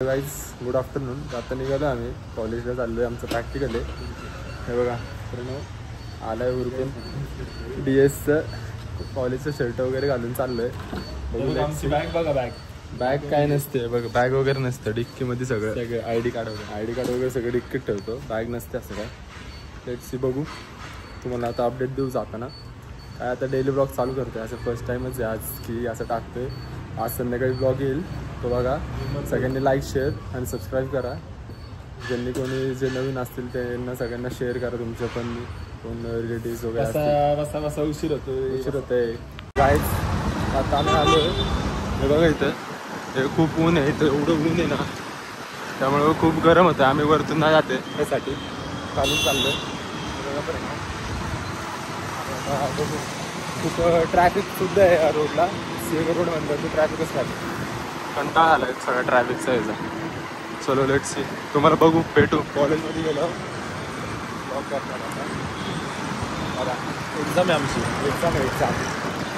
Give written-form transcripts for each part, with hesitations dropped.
Guys good afternoon. आता निघालो आम्ही कॉलेजला चाललो आहे. आमचं प्रॅक्टिकल आहे. हे बघा पूर्ण आला आहे उरकून DS कॉलेजचं शर्ट वगैरे घालून चाललो आहे. आमची बॅग बघा. बॅग काय नसते बघ, बॅग वगैरे नसतं. डिक्कीमध्ये सगळं ID कार्ड वगैरे सगळं डिक्कीत ठेवतो. बॅग नसते असं काय. लेट्स सी बघू. तुम्हाला आता अपडेट देऊ जाताना. काय आता डेली ब्लॉग चालू करतोय. असं फर्स्ट टाईमच आहे आज की असं टाकतोय. आज संध्याकाळी ब्लॉग येईल तो बघा. सगळ्यांनी लाईक शेअर आणि सबस्क्राईब करा. ज्यांनी कोणी जे नवीन असतील त्यांना सगळ्यांना शेअर करा. तुमचं पण कोण रिलेटिव्स वगैरे बसा उशीर होतोय. गाईज आता आम्ही आलो. हे बघा इथं हे खूप ऊन आहे. इथं एवढं ऊन आहे ना, त्यामुळे खूप गरम होतं. आम्ही वरतून नाही जाते त्यासाठी चालून चाललो. खूप ट्रॅफिक सुद्धा आहे या रोडला. सीएगर रोड म्हणतात तो ट्रॅफिकच ट्रॅफिक. कंटाळा आला आहे सगळ्या ट्रॅफिकचा याचा. चलो लेट्स सी. तुम्हाला बघू भेटू कॉलेजमध्ये गेलो. एक्झाम आहे आमची. एक्झाम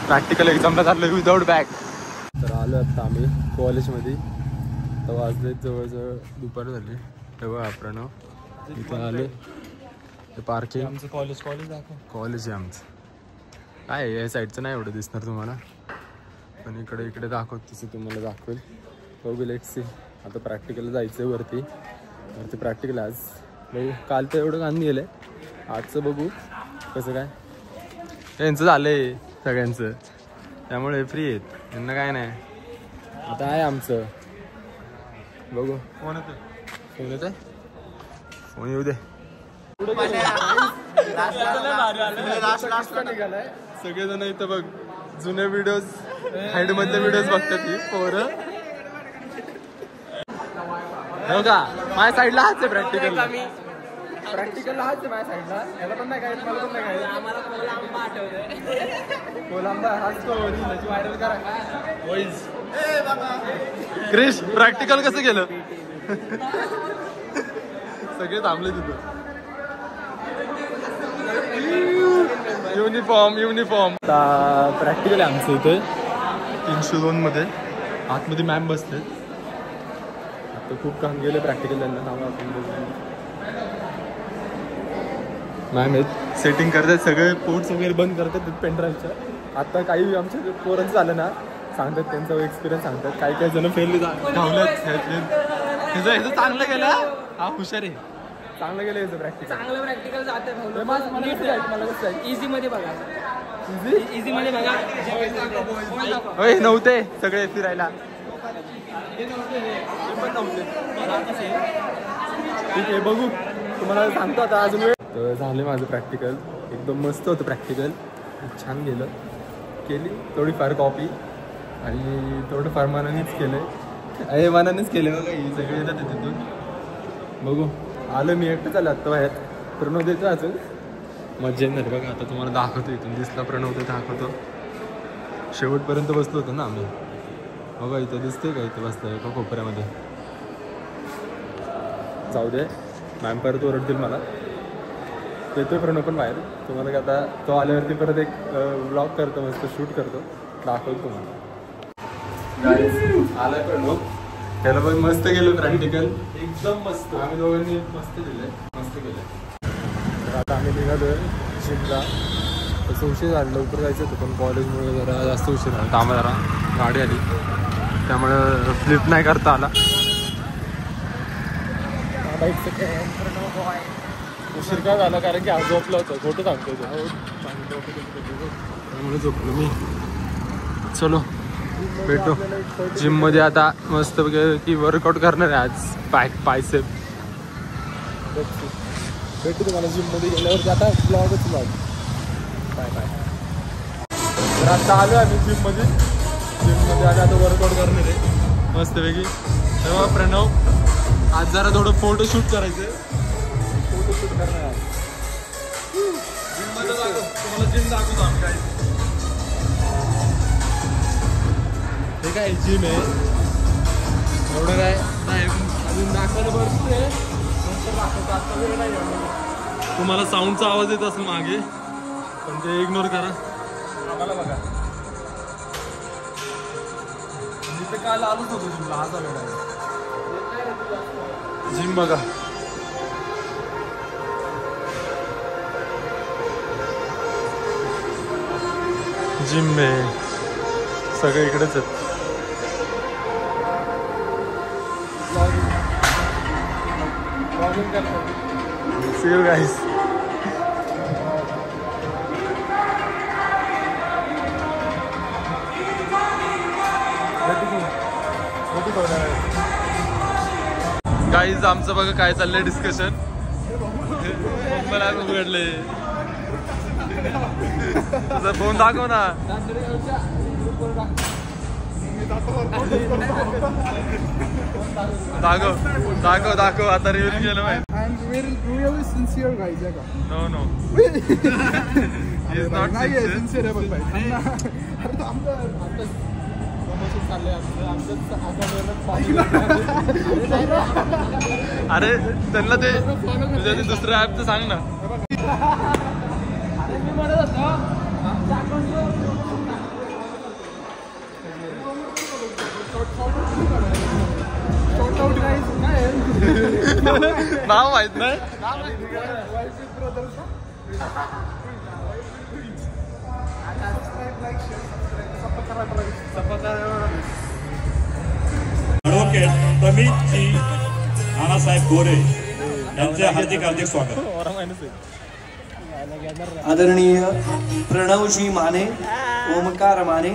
प्रॅक्टिकल एक्झामला चाललो विदाऊट बॅग. तर आलो आता आम्ही कॉलेजमध्ये. तर वाजले जवळजवळ दुपार झाली. तेव्हा प्रणव इथं आले. ते पार्किंग आमचं कॉलेज दाखव. कॉलेज आहे आमचं. काय आहे या साईडचं नाही एवढं दिसणार तुम्हाला, पण इकडे दाखवत तसं तुम्हाला दाखवेल. बघू लेट्स सी. आता प्रॅक्टिकलला जायचं आहे वरती प्रॅक्टिकल आज. बघू काल तर एवढं गाणं गेलं आहे. आजचं बघू कसं काय. यांचं झालं आहे सगळ्यांचं, त्यामुळे फ्री आहेत. यांना काय नाही. आता आहे आमचं. बघू फोन येतं आहे. फोन येऊ दे. सगळेजण इथं बघ जुने व्हिडिओज हाईड मधले व्हिडिओज बघतात ती पोरं. हो का माझ्या साईडला हाच आहे प्रॅक्टिकलला हाच आहे माझ्या साईडला. याला पण नाही काय, मला पण नाही काय. कोलांबा हाच तो व्हायरल करा. क्रिश प्रॅक्टिकल कसं केलं. सगळे थांबले तिथं. युनिफॉर्म प्रॅक्टिकल आहे आमचं इथे 302 मध्ये. आतमध्ये मॅम बसले. आता खूप काम गेले प्रॅक्टिकल. त्यांना नाव मॅम आहेत सेटिंग करतात. सगळे पोर्ट्स वगैरे बंद करतात पेनड्राईव्हच्या. आता काही आमच्या पोरांचं झालं ना सांगतात, त्यांचा एक्सपिरियन्स सांगतात. काही जण फेल धावल्यात. ह्याचं चांगलं गेलं. हा हुशार आहे. चांगलं गेलं याचं प्रॅक्टिकल. चांगलं प्रॅक्टिकल जाते. मला कसं इझी मध्ये बघा. इझी मध्ये बघा. होय नव्हते सगळे फिरायला. ठीक आहे बघू तुम्हाला सांगतो आता अजून वेळ. तर झाले माझं प्रॅक्टिकल. एकदम मस्त होतं प्रॅक्टिकल. छान गेलं. केली थोडीफार कॉपी आणि थोडंफार मनानेच केलं. मनानेच केलं बघा. ही सगळे येतात तिथून. बघू आलं मी एकटं चाललं आत्ता बाहेर. प्रणव देतो अजून मजा येणार बघा. आता तुम्हाला दाखवतो. इथून दिसला प्रणव ते दाखवतो. शेवटपर्यंत बसलो होतो ना आम्ही. बघा इथं दिसते का इथं बसलं एका कोपऱ्यामध्ये. जाऊ दे मॅम परत ओरडतील मला. येतोय प्रणव पण बाहेर. तुम्हाला आता तो आल्यावरती परत एक व्लॉग करतो, मस्त शूट करतो, दाखवतो तुम्हाला. आलाय प्रणव. त्याला पण मस्त गेलो प्रॅक्टिकल. एकदम मस्त. आम्ही दोघांनी मस्त केलं. तर आता आम्ही निघालोय जिमला. तसं उशीर झालं. लवकर जायचं होतं पण कॉलेजमुळे जरा जास्त उशीर झाला. आम्हाला जरा गाडी आली त्यामुळं फ्लिप नाही करता आला. उशीर का झाला कारण की आज झोपलं होतं. खोटं सांगतो त्यामुळे झोपलो मी. चलो भेटू जिममध्ये. आता मस्त की वर्कआउट करणार आहे आज. पायसेप भेटू तुम्हाला जिममध्ये गेल्यावरती. आता ब्लॉगच ब्लॉग. बाय. तर आता आलो आम्ही जिममध्ये आणि आता वर्कआउट करणार आहे मस्तपैकी. तेव्हा प्रणव आज जरा थोडं फोटोशूट करायचं. फोटोशूट करणार आहे जिममध्ये. तुम्हाला जिम दाखवतो आम्ही काय. हे काय जिम आहे एवढं काय नाही अजून दाखवायला भरपूर आहे. नंतर दाखवतो. आता वेळ नाही. तुम्हाला साऊंडचा आवाज येत असेल मागे पण ते इग्नोर करा. आम्हाला बघा मी तर काल आलोच होतो जिमला. आज आलो. जिम बघा. जिम में सगळे इकडेच आहेत. See you guys. गाईज आमचं बघा काय चाललंय डिस्कशन. मला उघडले तुझा फोन दाखव ना. दाखव दाखव दाखव आता रिव्ह्यू केलं माहिती. really sincere guys. No. He is not sincere. अरे त्यांना ते तुझ्या ते दुसऱ्या ऍपचं सांग ना. नाव माहित नाही. ॲडव्होकेट प्रमितजी नानासाहेब गोरे यांचे हार्दिक हार्दिक स्वागत. आदरणीय प्रणवजी माने, ओमकार माने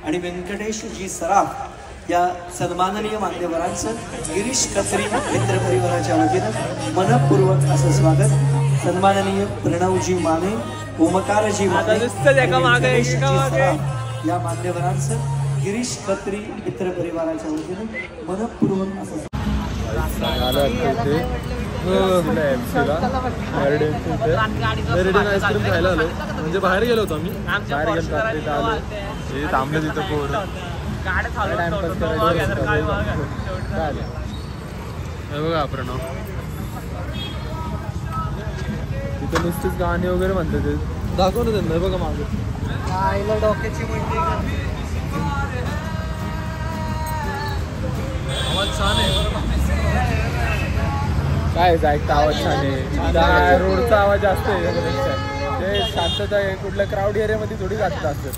आणि व्यंकटेशजी सराफ या सन्माननीय मान्यवरांचं गिरीश कचरी मित्र परिवाराच्या वतीनं मनपूर्वक असं स्वागत. सन्माननीय प्रणवजी माने, ओमकारजी माने, व्यंकटेशजी सराफ या मान्यवरांचं गिरीश कचरी मित्र परिवाराच्या वतीनं मनपूर्वक असं मेरिडियन आईस्क्रीम खायला आलो. म्हणजे बाहेर गेलो होतो आम्ही. बाहेर गेलो आलो हे थांबलं तिथं पोर बघा प्रणव तिथं नुसतीच गाणी वगैरे म्हणतात. ते दाखव ना त्यांना. बघा मागे डोक्याची आवाज छान आहे. काय ऐकता आवाज छान आहे. रोडचा आवाज जास्त आहे. ते शांतता आहे. कुठल्या क्राऊड एरियामध्ये थोडी जास्त असतात.